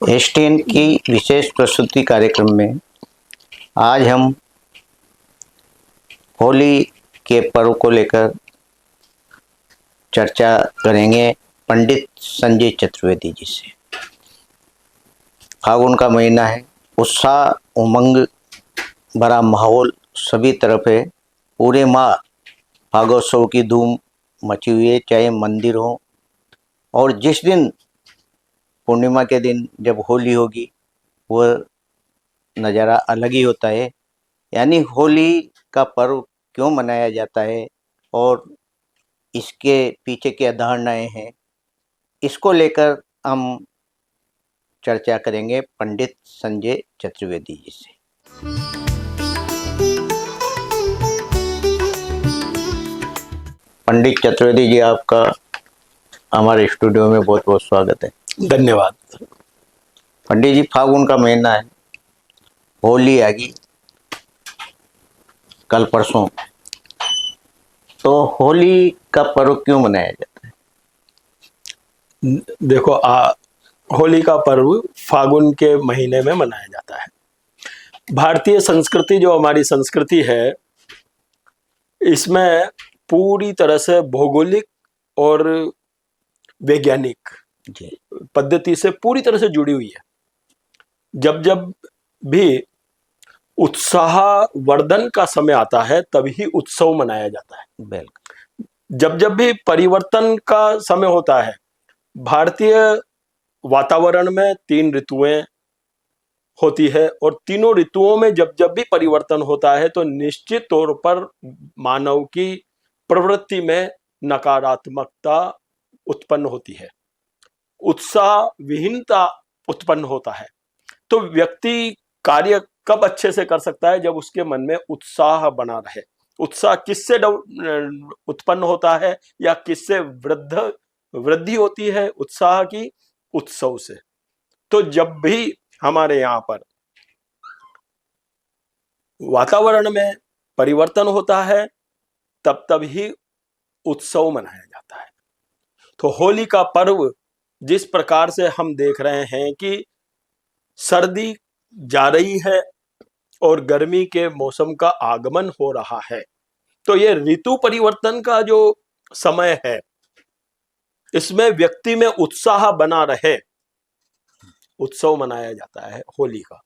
STN की विशेष प्रस्तुति कार्यक्रम में आज हम होली के पर्व को लेकर चर्चा करेंगे पंडित संजय चतुर्वेदी जी से। फागुन का महीना है, उत्साह उमंग भरा माहौल सभी तरफ है। पूरे माह फागोत्सव की धूम मची हुई है, चाहे मंदिर हो, और जिस दिन पूर्णिमा के दिन जब होली होगी वह नज़ारा अलग ही होता है। यानी होली का पर्व क्यों मनाया जाता है और इसके पीछे क्या धारणाएं हैं, इसको लेकर हम चर्चा करेंगे पंडित संजय चतुर्वेदी जी से। पंडित चतुर्वेदी जी, आपका हमारे स्टूडियो में बहुत बहुत स्वागत है। धन्यवाद। पंडित जी, फागुन का महीना है, होली आ गई कल परसों, तो होली का पर्व क्यों मनाया जाता है? देखो, होली का पर्व फागुन के महीने में मनाया जाता है। भारतीय संस्कृति, जो हमारी संस्कृति है, इसमें पूरी तरह से भौगोलिक और वैज्ञानिक पद्धति से पूरी तरह से जुड़ी हुई है। जब जब भी उत्साह वर्धन का समय आता है तभी उत्सव मनाया जाता है। बिल्कुल। जब जब भी परिवर्तन का समय होता है, भारतीय वातावरण में 3 ऋतुएं होती है, और तीनों ऋतुओं में जब जब भी परिवर्तन होता है तो निश्चित तौर पर मानव की प्रवृत्ति में नकारात्मकता उत्पन्न होती है, उत्साह विहीनता उत्पन्न होता है। तो व्यक्ति कार्य कब अच्छे से कर सकता है? जब उसके मन में उत्साह बना रहे। उत्साह किससे उत्पन्न होता है या किससे वृद्धि होती है उत्साह की? उत्सव से। तो जब भी हमारे यहाँ पर वातावरण में परिवर्तन होता है तब तब ही उत्सव मनाया जाता है। तो होली का पर्व जिस प्रकार से हम देख रहे हैं कि सर्दी जा रही है और गर्मी के मौसम का आगमन हो रहा है, तो ये ऋतु परिवर्तन का जो समय है, इसमें व्यक्ति में उत्साह बना रहे, उत्सव मनाया जाता है होली का।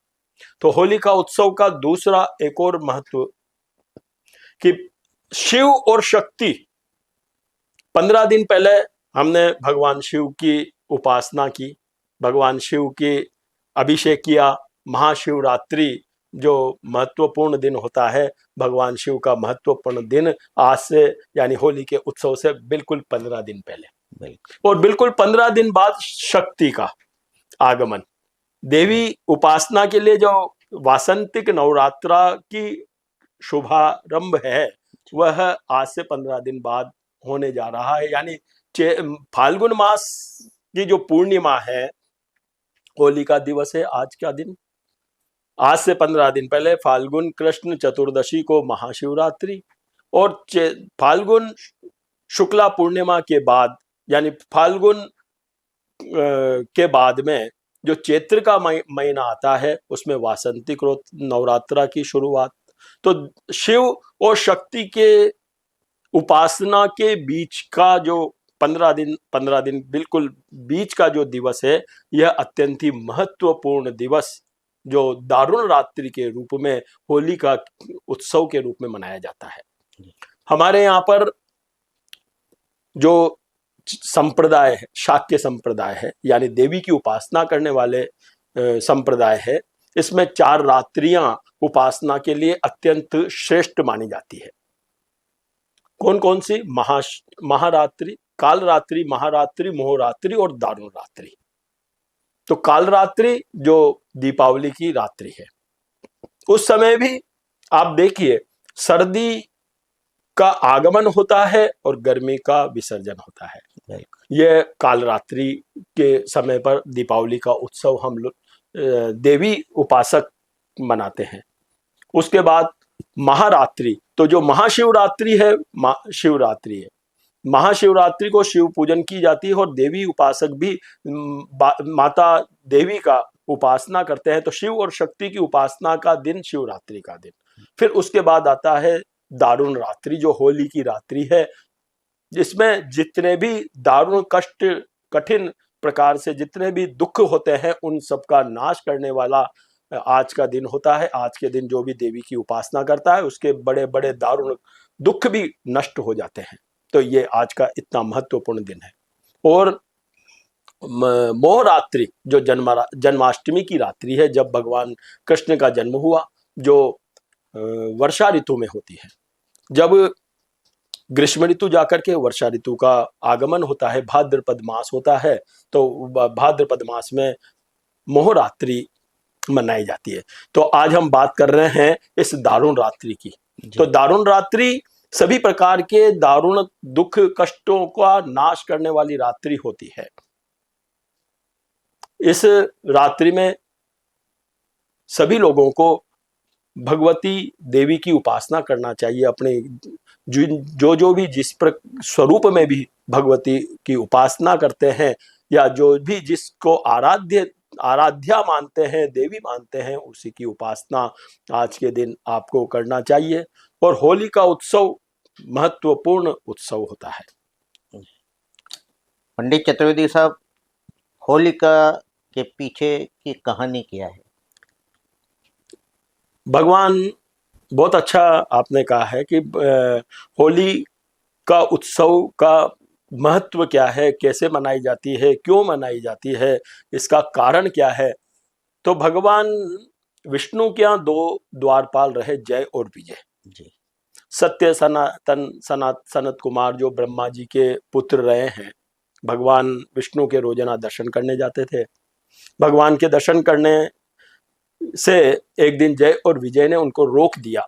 तो होली का उत्सव का दूसरा एक और महत्व कि शिव और शक्ति, 15 दिन पहले हमने भगवान शिव की उपासना की, भगवान शिव की अभिषेक किया। महाशिवरात्रि जो महत्वपूर्ण दिन होता है, भगवान शिव का महत्वपूर्ण दिन आज से यानी होली के उत्सव से बिल्कुल 15 दिन पहले, और बिल्कुल 15 दिन बाद शक्ति का आगमन। देवी उपासना के लिए जो वासंतिक नवरात्रा की शुभारंभ है, वह आज से 15 दिन बाद होने जा रहा है। यानी फाल्गुन मास की जो पूर्णिमा है, होली का दिवस है आज का दिन। आज से 15 दिन पहले फाल्गुन कृष्ण चतुर्दशी को महाशिवरात्रि, और फाल्गुन शुक्ला पूर्णिमा के बाद यानी फाल्गुन के बाद में जो चैत्र का महीना आता है, उसमें वासंतिक नवरात्रा की शुरुआत। तो शिव और शक्ति के उपासना के बीच का जो 15 दिन बिल्कुल बीच का जो दिवस है, यह अत्यंत ही महत्वपूर्ण दिवस जो दारुण रात्रि के रूप में होली का उत्सव के रूप में मनाया जाता है। हमारे यहाँ पर जो संप्रदाय है, शाक्य संप्रदाय है, यानी देवी की उपासना करने वाले संप्रदाय है, इसमें 4 रात्रियां उपासना के लिए अत्यंत श्रेष्ठ मानी जाती है। कौन कौन सी? महारात्रि, कालरात्रि, महारात्रि, मोहरात्रि और दारुण रात्रि। तो कालरात्रि जो दीपावली की रात्रि है, उस समय भी आप देखिए सर्दी का आगमन होता है और गर्मी का विसर्जन होता है। यह कालरात्रि के समय पर दीपावली का उत्सव हम लोग देवी उपासक मनाते हैं। उसके बाद महारात्रि, तो जो महाशिवरात्रि है, शिवरात्रि है, महाशिवरात्रि को शिव पूजन की जाती है और देवी उपासक भी माता देवी का उपासना करते हैं। तो शिव और शक्ति की उपासना का दिन शिवरात्रि का दिन। फिर उसके बाद आता है दारुण रात्रि, जो होली की रात्रि है, जिसमें जितने भी दारुण कष्ट कठिन प्रकार से जितने भी दुख होते हैं उन सब का नाश करने वाला आज का दिन होता है। आज के दिन जो भी देवी की उपासना करता है उसके बड़े बड़े दारुण दुख भी नष्ट हो जाते हैं। तो ये आज का इतना महत्वपूर्ण दिन है। और मोह रात्रि जो जन्माष्टमी की रात्रि है, जब भगवान कृष्ण का जन्म हुआ, जो वर्षा ऋतु में होती है। जब ग्रीष्म ऋतु जाकर के वर्षा ऋतु का आगमन होता है, भाद्रपद मास होता है, तो भाद्रपद मास में मोहरात्रि मनाई जाती है। तो आज हम बात कर रहे हैं इस दारुण रात्रि की। तो दारुण रात्रि सभी प्रकार के दारुण दुख कष्टों का नाश करने वाली रात्रि होती है। इस रात्रि में सभी लोगों को भगवती देवी की उपासना करना चाहिए। अपने जो भी जिस स्वरूप में भी भगवती की उपासना करते हैं, या जो भी जिसको आराध्या मानते हैं, देवी मानते हैं, उसी की उपासना आज के दिन आपको करना चाहिए। और होली का उत्सव महत्वपूर्ण उत्सव होता है। पंडित चतुर्वेदी साहब, होलिका के पीछे की कहानी क्या है? भगवान, बहुत अच्छा आपने कहा है कि होली का उत्सव का महत्व क्या है, कैसे मनाई जाती है, क्यों मनाई जाती है, इसका कारण क्या है। तो भगवान विष्णु के यहाँ दो द्वारपाल रहे, जय और विजय जी। सत्य सनत कुमार जो ब्रह्मा जी के पुत्र रहे हैं, भगवान विष्णु के रोजाना दर्शन करने जाते थे। भगवान के दर्शन करने से एक दिन जय और विजय ने उनको रोक दिया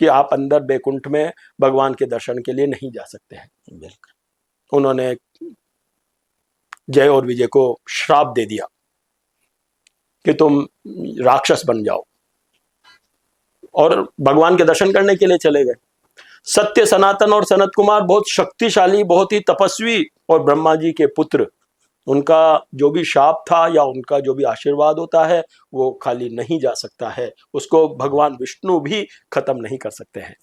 कि आप अंदर बैकुंठ में भगवान के दर्शन के लिए नहीं जा सकते हैं। उन्होंने जय और विजय को श्राप दे दिया कि तुम राक्षस बन जाओ, और भगवान के दर्शन करने के लिए चले गए। सत्य सनातन और सनत कुमार बहुत शक्तिशाली, बहुत ही तपस्वी और ब्रह्मा जी के पुत्र, उनका जो भी शाप था या उनका जो भी आशीर्वाद होता है वो खाली नहीं जा सकता है, उसको भगवान विष्णु भी खत्म नहीं कर सकते हैं।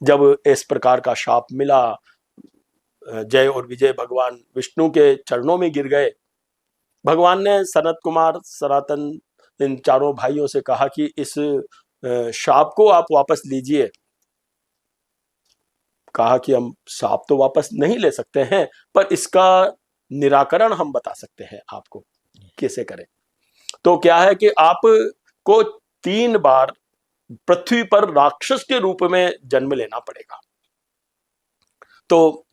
जब इस प्रकार का शाप मिला, जय और विजय भगवान विष्णु के चरणों में गिर गए। भगवान ने सनत कुमार, सनातन, इन चारों भाइयों से कहा कि इस शाप को आप वापस लीजिए। कहा कि हम शाप तो वापस नहीं ले सकते हैं, पर इसका निराकरण हम बता सकते हैं आपको, कैसे करें। तो क्या है कि आपको 3 बार पृथ्वी पर राक्षस के रूप में जन्म लेना पड़ेगा। तो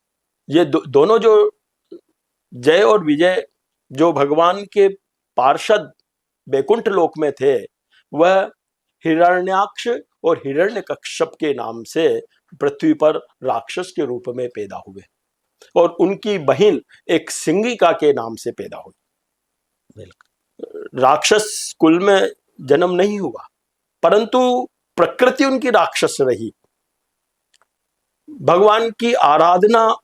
ये दोनों जो जय और विजय जो भगवान के पार्षद बैकुंठ लोक में थे, वह हिरण्याक्ष और हिरण्यकश्यप के नाम से पृथ्वी पर राक्षस के रूप में पैदा हुए, और उनकी बहन एक सिंगिका के नाम से पैदा हुई। राक्षस कुल में जन्म नहीं हुआ, परंतु प्रकृति उनकी राक्षस रही। भगवान की आराधना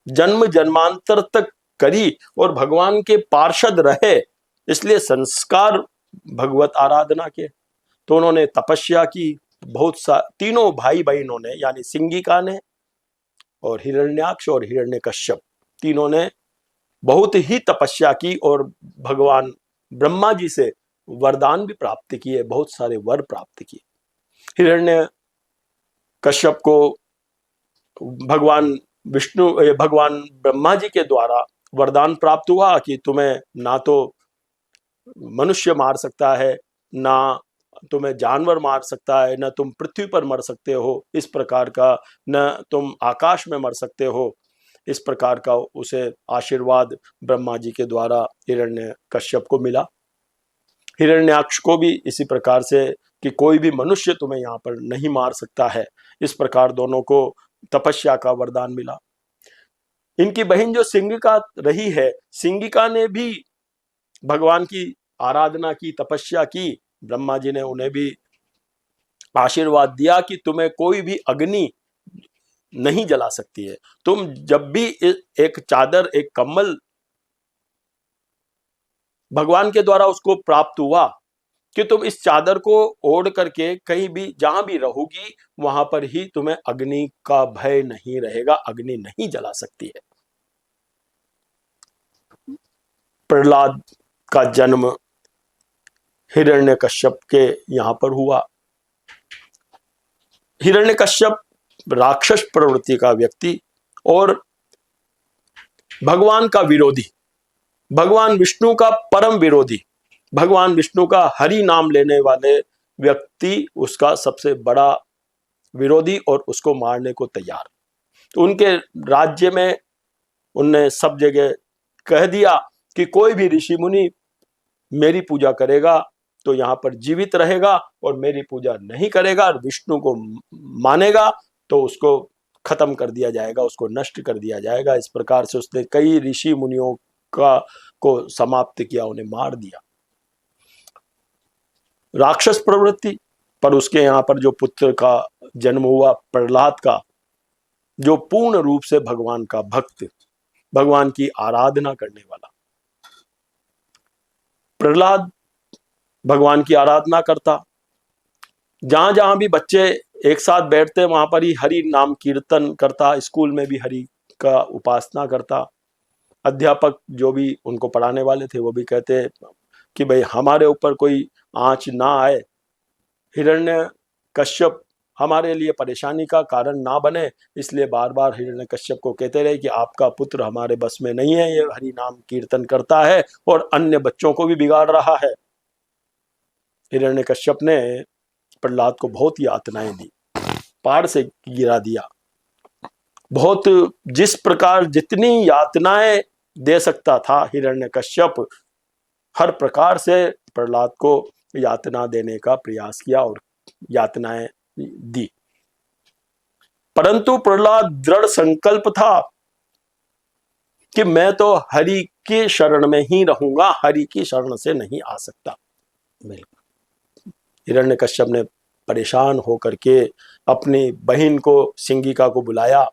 जन्म जन्मांतर तक करी और भगवान के पार्षद रहे, इसलिए संस्कार भगवत आराधना के। तो उन्होंने तपस्या की, तीनों भाई बहनों ने, यानी सिंगिका ने और हिरण्याक्ष और हिरण्यकश्यप, तीनों ने बहुत ही तपस्या की और भगवान ब्रह्मा जी से वरदान भी प्राप्त किए, बहुत सारे वर प्राप्त किए। हिरण्यकश्यप को भगवान ब्रह्मा जी के द्वारा वरदान प्राप्त हुआ कि तुम्हें ना तो मनुष्य मार सकता है, ना तुम्हें जानवर मार सकता है, न तुम पृथ्वी पर मर सकते हो इस प्रकार का, न तुम आकाश में मर सकते हो इस प्रकार का उसे आशीर्वाद ब्रह्मा जी के द्वारा हिरण्यकश्यप को मिला। हिरण्याक्ष को भी इसी प्रकार से कि कोई भी मनुष्य तुम्हें यहाँ पर नहीं मार सकता है, इस प्रकार दोनों को तपस्या का वरदान मिला। इनकी बहन जो सिंगिका रही है, सिंगिका ने भी भगवान की आराधना की, तपस्या की। ब्रह्मा जी ने उन्हें भी आशीर्वाद दिया कि तुम्हें कोई भी अग्नि नहीं जला सकती है। तुम जब भी एक चादर, एक कम्बल भगवान के द्वारा उसको प्राप्त हुआ कि तुम इस चादर को ओढ़ करके कहीं भी जहां भी रहोगी वहां पर ही तुम्हें अग्नि का भय नहीं रहेगा, अग्नि नहीं जला सकती है। प्रहलाद का जन्म हिरण्यकश्यप के यहां पर हुआ। हिरण्यकश्यप राक्षस प्रवृत्ति का व्यक्ति और भगवान का विरोधी, भगवान विष्णु का परम विरोधी, भगवान विष्णु का हरि नाम लेने वाले व्यक्ति उसका सबसे बड़ा विरोधी और उसको मारने को तैयार। तो उनके राज्य में उनने सब जगह कह दिया कि कोई भी ऋषि मुनि मेरी पूजा करेगा तो यहाँ पर जीवित रहेगा, और मेरी पूजा नहीं करेगा और विष्णु को मानेगा तो उसको खत्म कर दिया जाएगा, उसको नष्ट कर दिया जाएगा। इस प्रकार से उसने कई ऋषि मुनियों को समाप्त किया, उन्हें मार दिया। राक्षस प्रवृत्ति पर उसके यहाँ पर जो पुत्र का जन्म हुआ प्रहलाद का, जो पूर्ण रूप से भगवान का भक्त, भगवान की आराधना करने वाला। प्रहलाद भगवान की आराधना करता, जहां जहां भी बच्चे एक साथ बैठते वहां पर ही हरि नाम कीर्तन करता, स्कूल में भी हरि का उपासना करता। अध्यापक जो भी उनको पढ़ाने वाले थे वो भी कहते कि भाई हमारे ऊपर कोई आंच ना आए, हिरण्यकश्यप हमारे लिए परेशानी का कारण ना बने, इसलिए बार बार हिरण्यकश्यप को कहते रहे कि आपका पुत्र हमारे बस में नहीं है, ये हरि नाम कीर्तन करता है और अन्य बच्चों को भी बिगाड़ रहा है। हिरण्यकश्यप ने प्रहलाद को बहुत यातनाएं दी, पहाड़ से गिरा दिया, बहुत, जिस प्रकार जितनी यातनाएं दे सकता था हिरण्यकश्यप, हर प्रकार से प्रहलाद को यातना देने का प्रयास किया और यातनाएं दी। परंतु प्रहलाद दृढ़ संकल्प था कि मैं तो हरि की शरण में ही रहूंगा, हरि की शरण से नहीं आ सकता। हिरण्यकश्यप ने परेशान होकर के अपनी बहन को सिंगिका को बुलाया,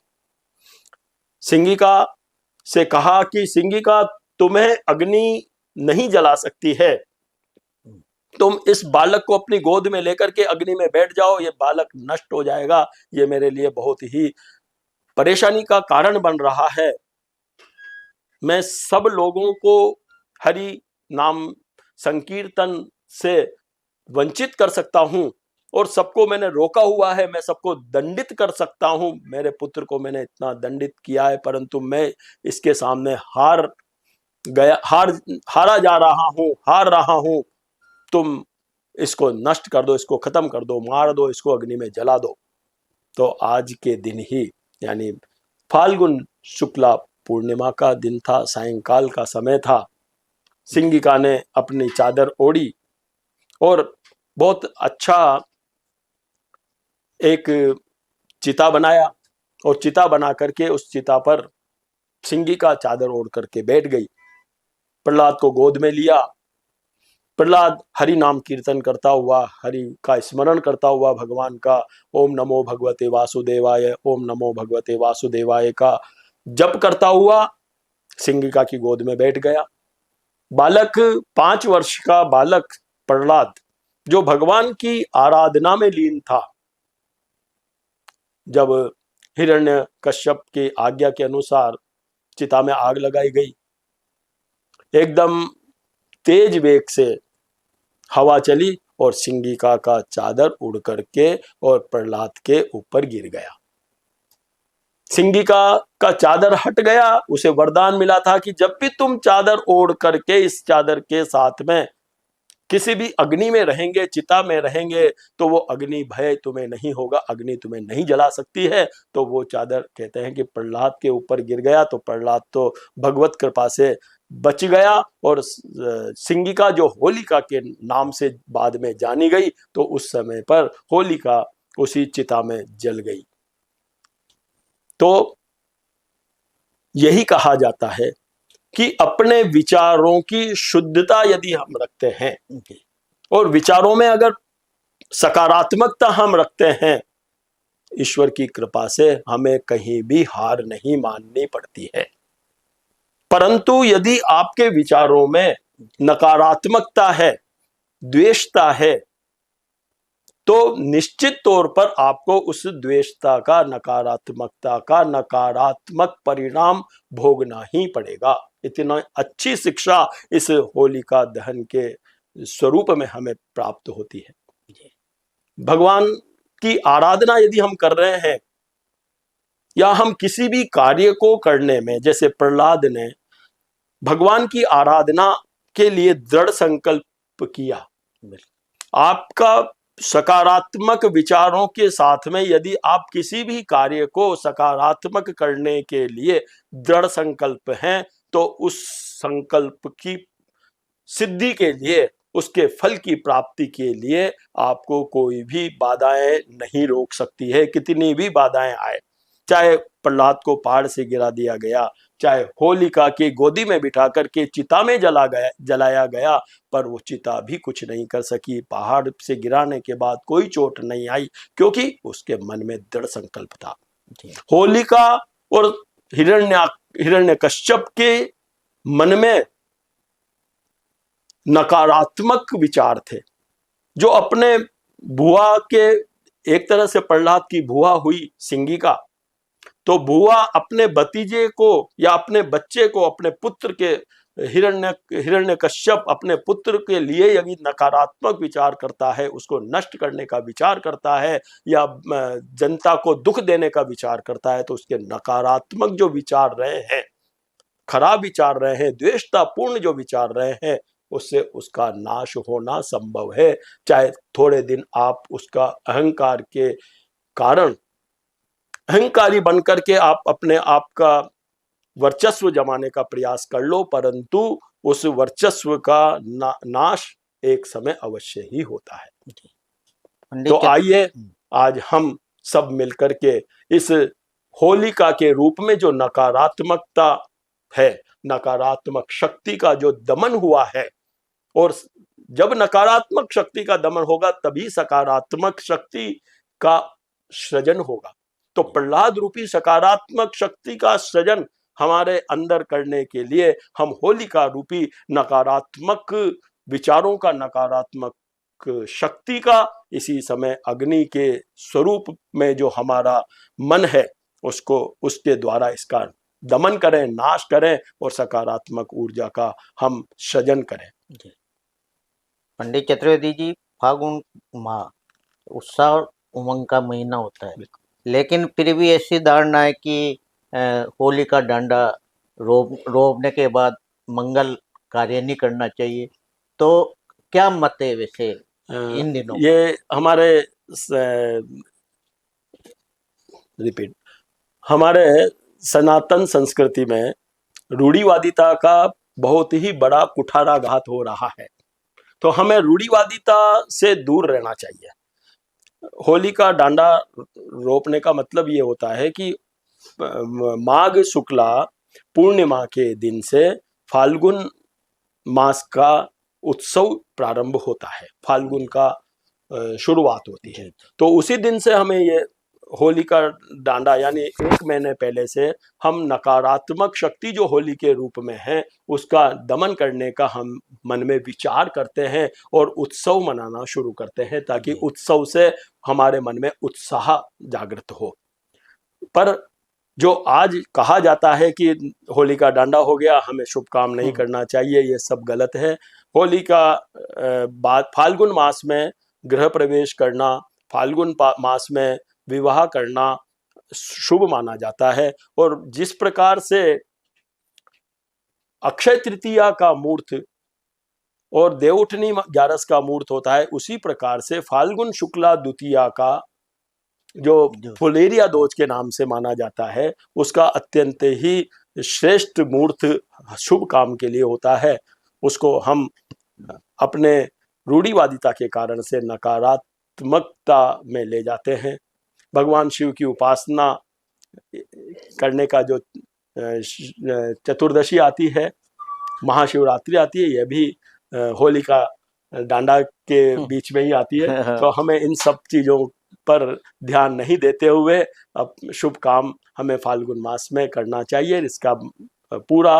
सिंगिका से कहा कि सिंगिका तुम्हें अग्नि नहीं जला सकती है, तुम इस बालक को अपनी गोद में लेकर के अग्नि में बैठ जाओ, ये बालक नष्ट हो जाएगा, ये मेरे लिए बहुत ही परेशानी का कारण बन रहा है। मैं सब लोगों को हरि नाम संकीर्तन से वंचित कर सकता हूं और सबको मैंने रोका हुआ है, मैं सबको दंडित कर सकता हूं, मेरे पुत्र को मैंने इतना दंडित किया है, परंतु मैं इसके सामने हारा जा रहा हूं, हार रहा हूं। तुम इसको नष्ट कर दो, इसको खत्म कर दो, मार दो, इसको अग्नि में जला दो। तो आज के दिन ही, यानी फाल्गुन शुक्ला पूर्णिमा का दिन था, सायंकाल का समय था, सिंगिका ने अपनी चादर ओढ़ी और बहुत अच्छा एक चिता बनाया और चिता बना करके उस चिता पर सिंगिका चादर ओढ़ करके बैठ गई। प्रहलाद को गोद में लिया, प्रहलाद हरि नाम कीर्तन करता हुआ, हरि का स्मरण करता हुआ भगवान का ओम नमो भगवते वासुदेवाय, ओम नमो भगवते वासुदेवाय का जप करता हुआ सिंगिका की गोद में बैठ गया। बालक, 5 वर्ष का बालक प्रहलाद, जो भगवान की आराधना में लीन था, जब हिरण्यकश्यप की आज्ञा के अनुसार चिता में आग लगाई गई, एकदम तेज वेग से हवा चली और सिंगिका का चादर उड़ करके और प्रहलाद के ऊपर गिर गया। सिंगिका का चादर हट गया, उसे वरदान मिला था कि जब भी तुम चादर ओढ़ करके इस चादर के साथ में किसी भी अग्नि में रहेंगे, चिता में रहेंगे, तो वो अग्नि भय तुम्हें नहीं होगा, अग्नि तुम्हें नहीं जला सकती है। तो वो चादर कहते हैं कि प्रहलाद के ऊपर गिर गया, तो प्रहलाद तो भगवत कृपा से बच गया और सिंगिका जो होलिका के नाम से बाद में जानी गई, तो उस समय पर होलिका उसी चिता में जल गई। तो यही कहा जाता है कि अपने विचारों की शुद्धता यदि हम रखते हैं और विचारों में अगर सकारात्मकता हम रखते हैं ईश्वर की कृपा से हमें कहीं भी हार नहीं माननी पड़ती है। परंतु यदि आपके विचारों में नकारात्मकता है, द्वेषता है, तो निश्चित तौर पर आपको उस द्वेषता का, नकारात्मकता का नकारात्मक परिणाम भोगना ही पड़ेगा। इतना अच्छी शिक्षा इस होलिका दहन के स्वरूप में हमें प्राप्त होती है। भगवान की आराधना यदि हम कर रहे हैं, या हम किसी भी कार्य को करने में, जैसे प्रहलाद ने भगवान की आराधना के लिए दृढ़ संकल्प किया, आपका सकारात्मक विचारों के साथ में यदि आप किसी भी कार्य को सकारात्मक करने के लिए दृढ़ संकल्प हैं, तो उस संकल्प की सिद्धि के लिए, उसके फल की प्राप्ति के लिए आपको कोई भी बाधाएं नहीं रोक सकती है। कितनी भी बाधाएं आए, चाहे प्रहलाद को पहाड़ से गिरा दिया गया, चाहे होलिका की गोदी में बिठा करके चिता में जलाया गया, पर वो चिता भी कुछ नहीं कर सकी। पहाड़ से गिराने के बाद कोई चोट नहीं आई, क्योंकि उसके मन में दृढ़ संकल्प था। होलिका और हिरण्यकश्यप के मन में नकारात्मक विचार थे, जो अपने बुआ के, एक तरह से प्रहलाद की बुआ हुई सिंगिका, तो बुआ अपने भतीजे को या अपने बच्चे को, अपने पुत्र के, हिरण्यकश्यप अपने पुत्र के लिए यदि नकारात्मक विचार करता है, उसको नष्ट करने का विचार करता है, या जनता को दुख देने का विचार करता है, तो उसके नकारात्मक जो विचार रहे हैं, खराब विचार रहे हैं, द्वेषतापूर्ण जो विचार रहे हैं, उससे उसका नाश होना संभव है। चाहे थोड़े दिन आप उसका अहंकार के कारण अहंकारी बनकर के आप अपने आप का वर्चस्व जमाने का प्रयास कर लो, परंतु उस वर्चस्व का नाश एक समय अवश्य ही होता है। तो आइए आज हम सब मिलकर के इस होलिका के रूप में जो नकारात्मकता है, नकारात्मक शक्ति का जो दमन हुआ है, और जब नकारात्मक शक्ति का दमन होगा तभी सकारात्मक शक्ति का सृजन होगा। तो प्रहलाद रूपी सकारात्मक शक्ति का सृजन हमारे अंदर करने के लिए हम होलिका रूपी नकारात्मक विचारों का, नकारात्मक शक्ति का इसी समय अग्नि के स्वरूप में जो हमारा मन है, उसको, उसके द्वारा इसका दमन करें, नाश करें, और सकारात्मक ऊर्जा का हम सृजन करें। पंडित चतुर्वेदी जी, फागुन माह उत्साह और उमंग का महीना होता है, लेकिन फिर भी ऐसी धारणा है कि होली का डांडा रोपने के बाद मंगल कार्य नहीं करना चाहिए, तो क्या मत है वैसे इन दिनों? ये हमारे सनातन संस्कृति में रूढ़िवादिता का बहुत ही बड़ा कुठाराघात हो रहा है, तो हमें रूढ़िवादिता से दूर रहना चाहिए। होली का डांडा रोपने का मतलब ये होता है कि माघ शुक्ला पूर्णिमा के दिन से फाल्गुन मास का उत्सव प्रारंभ होता है, फाल्गुन का शुरुआत होती है। तो उसी दिन से हमें ये होली का डांडा, यानी 1 महीने पहले से हम नकारात्मक शक्ति जो होली के रूप में है, उसका दमन करने का हम मन में विचार करते हैं और उत्सव मनाना शुरू करते हैं, ताकि उत्सव से हमारे मन में उत्साह जागृत हो। पर जो आज कहा जाता है कि होली का डांडा हो गया, हमें शुभ काम नहीं करना चाहिए, ये सब गलत है। होली का बाद फाल्गुन मास में गृह प्रवेश करना, फाल्गुन मास में विवाह करना शुभ माना जाता है। और जिस प्रकार से अक्षय तृतीया का मूर्त और देवउठनी 11 का मूर्त होता है, उसी प्रकार से फाल्गुन शुक्ला द्वितीया का जो फुलेरिया दोज के नाम से माना जाता है, उसका अत्यंत ही श्रेष्ठ मूर्त शुभ काम के लिए होता है। उसको हम अपने रूढ़िवादिता के कारण से नकारात्मकता में ले जाते हैं। भगवान शिव की उपासना करने का जो चतुर्दशी आती है, महाशिवरात्रि आती है, यह भी होली का डांडा के बीच में ही आती है। तो हमें इन सब चीजों पर ध्यान नहीं देते हुए अब शुभ काम हमें फाल्गुन मास में करना चाहिए, इसका पूरा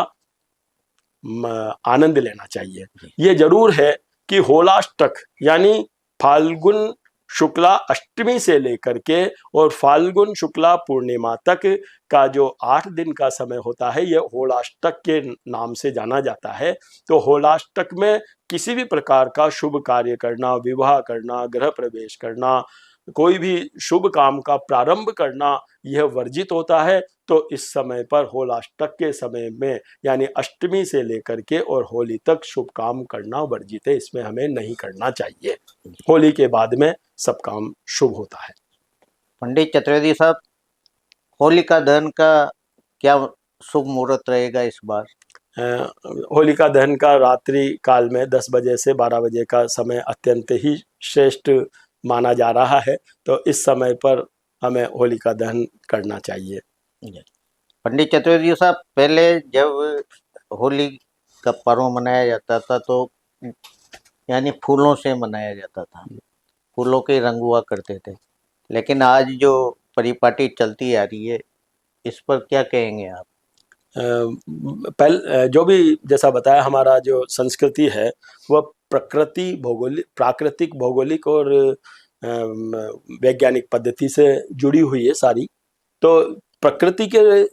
आनंद लेना चाहिए। ये जरूर है कि होलाष्टक यानी फाल्गुन शुक्ला अष्टमी से लेकर के और फाल्गुन शुक्ला पूर्णिमा तक का जो 8 दिन का समय होता है, यह होलाष्टक के नाम से जाना जाता है। तो होलाष्टक में किसी भी प्रकार का शुभ कार्य करना, विवाह करना, गृह प्रवेश करना, कोई भी शुभ काम का प्रारंभ करना, यह वर्जित होता है। तो इस समय पर होलाष्टक के समय में यानी अष्टमी से लेकर के और होली तक शुभ काम करना वर्जित है, इसमें हमें नहीं करना चाहिए। होली के बाद में सब काम शुभ होता है। पंडित चतुर्वेदी साहब, होलिका दहन का क्या शुभ मुहूर्त रहेगा इस बार? होलिका दहन का रात्रि काल में 10 बजे से 12 बजे का समय अत्यंत ही श्रेष्ठ माना जा रहा है। तो इस समय पर हमें होलिका दहन करना चाहिए। पंडित चतुर्वेदी साहब, पहले जब होली का पर्व मनाया जाता था तो यानी फूलों से मनाया जाता था, फूलों के रंग हुआ करते थे, लेकिन आज जो परिपाटी चलती आ रही है, इस पर क्या कहेंगे आप? जो भी जैसा बताया, हमारा जो संस्कृति है वह प्राकृतिक भौगोलिक और वैज्ञानिक पद्धति से जुड़ी हुई है सारी। तो प्रकृति के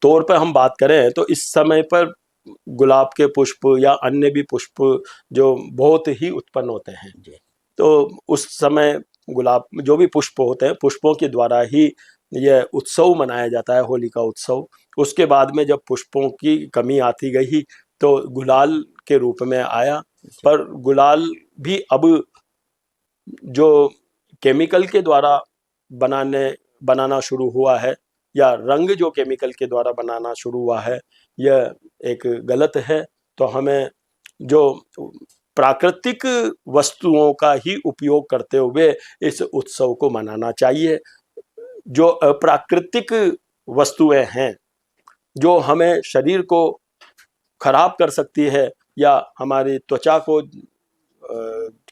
तौर पर हम बात करें तो इस समय पर गुलाब के पुष्प या अन्य भी पुष्प जो बहुत ही उत्पन्न होते हैं, तो उस समय गुलाब जो भी पुष्प होते हैं, पुष्पों के द्वारा ही यह उत्सव मनाया जाता है, होली का उत्सव। उसके बाद में जब पुष्पों की कमी आती गई तो गुलाल के रूप में आया, पर गुलाल भी अब जो केमिकल के द्वारा बनाना शुरू हुआ है, या रंग जो केमिकल के द्वारा बनाना शुरू हुआ है, यह एक गलत है। तो हमें जो प्राकृतिक वस्तुओं का ही उपयोग करते हुए इस उत्सव को मनाना चाहिए। जो अप्राकृतिक वस्तुएं हैं, जो हमें शरीर को खराब कर सकती है या हमारी त्वचा को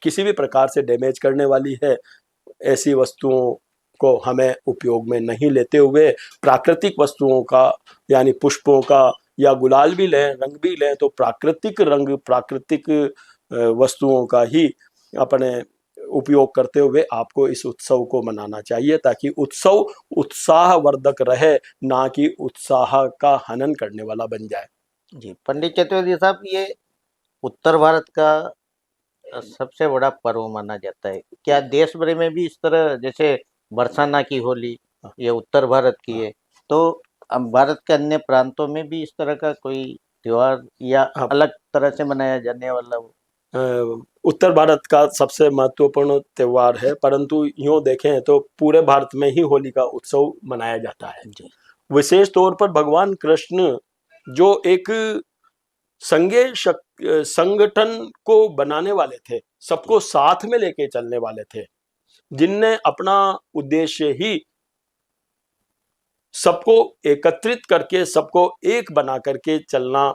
किसी भी प्रकार से डैमेज करने वाली है, ऐसी वस्तुओं को हमें उपयोग में नहीं लेते हुए प्राकृतिक वस्तुओं का यानी पुष्पों का या गुलाल भी लें, रंग भी लें, तो प्राकृतिक रंग, प्राकृतिक वस्तुओं का ही अपने उपयोग करते हुए आपको इस उत्सव को मनाना चाहिए, ताकि उत्सव उत्साहवर्धक रहे, ना कि उत्साह का हनन करने वाला बन जाए। जी पंडित चतुर्वेदी साहब, ये उत्तर भारत का सबसे बड़ा पर्व माना जाता है। क्या देश भर में भी इस तरह, जैसे बरसाना की होली ये उत्तर भारत की है, तो भारत के अन्य प्रांतों में भी इस तरह का कोई त्योहार या अलग तरह से मनाया जाने वाला हो? उत्तर भारत का सबसे महत्वपूर्ण त्योहार है, परंतु यूं देखें तो पूरे भारत में ही होली का उत्सव मनाया जाता है। विशेष तौर पर भगवान कृष्ण जो एक संगठन को बनाने वाले थे, सबको साथ में लेके चलने वाले थे, जिनने अपना उद्देश्य ही सबको एकत्रित करके, सबको एक बना करके चलना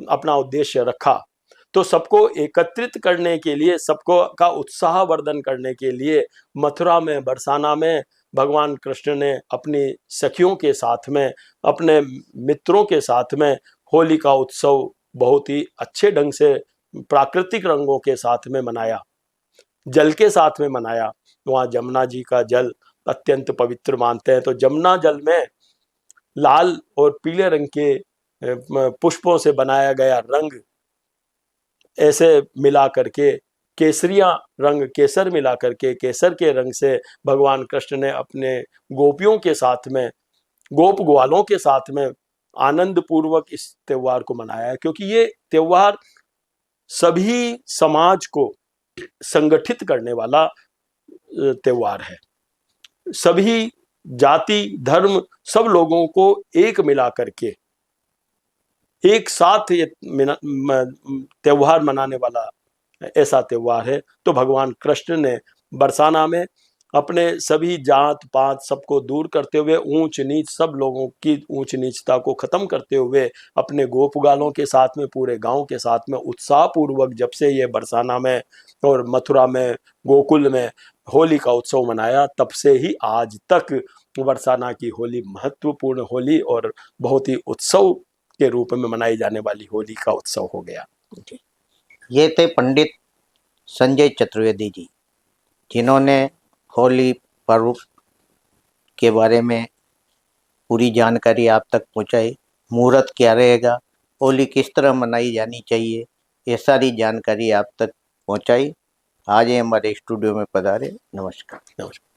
अपना उद्देश्य रखा। तो सबको एकत्रित करने के लिए, सबको का उत्साहवर्धन करने के लिए मथुरा में, बरसाना में भगवान कृष्ण ने अपनी सखियों के साथ में, अपने मित्रों के साथ में होली का उत्सव बहुत ही अच्छे ढंग से प्राकृतिक रंगों के साथ में मनाया, जल के साथ में मनाया। वहाँ जमुना जी का जल अत्यंत पवित्र मानते हैं, तो जमुना जल में लाल और पीले रंग के पुष्पों से बनाया गया रंग ऐसे मिला करके, केसरिया रंग, केसर मिला करके केसर के रंग से भगवान कृष्ण ने अपने गोपियों के साथ में, गोप ग्वालों के साथ में आनंद पूर्वक इस त्योहार को मनाया है। क्योंकि ये त्योहार सभी समाज को संगठित करने वाला त्योहार है। सभी जाति, धर्म, सब लोगों को एक मिला करके एक साथ ये त्योहार मनाने वाला ऐसा त्योहार है। तो भगवान कृष्ण ने बरसाना में अपने सभी जात पात सबको दूर करते हुए, ऊंच नीच सब लोगों की ऊंच नीचता को खत्म करते हुए, अपने गोपगालों के साथ में, पूरे गांव के साथ में उत्साह पूर्वक जब से ये बरसाना में और मथुरा में, गोकुल में होली का उत्सव मनाया, तब से ही आज तक बरसाना की होली महत्वपूर्ण होली और बहुत ही उत्सव के रूप में मनाई जाने वाली होली का उत्सव हो गया। ये थे पंडित संजय चतुर्वेदी जी, जिन्होंने होली पर्व के बारे में पूरी जानकारी आप तक पहुंचाई। मुहूर्त क्या रहेगा, होली किस तरह मनाई जानी चाहिए, ये सारी जानकारी आप तक पहुंचाई। आज ये हमारे स्टूडियो में पधारे। नमस्कार। नमस्कार।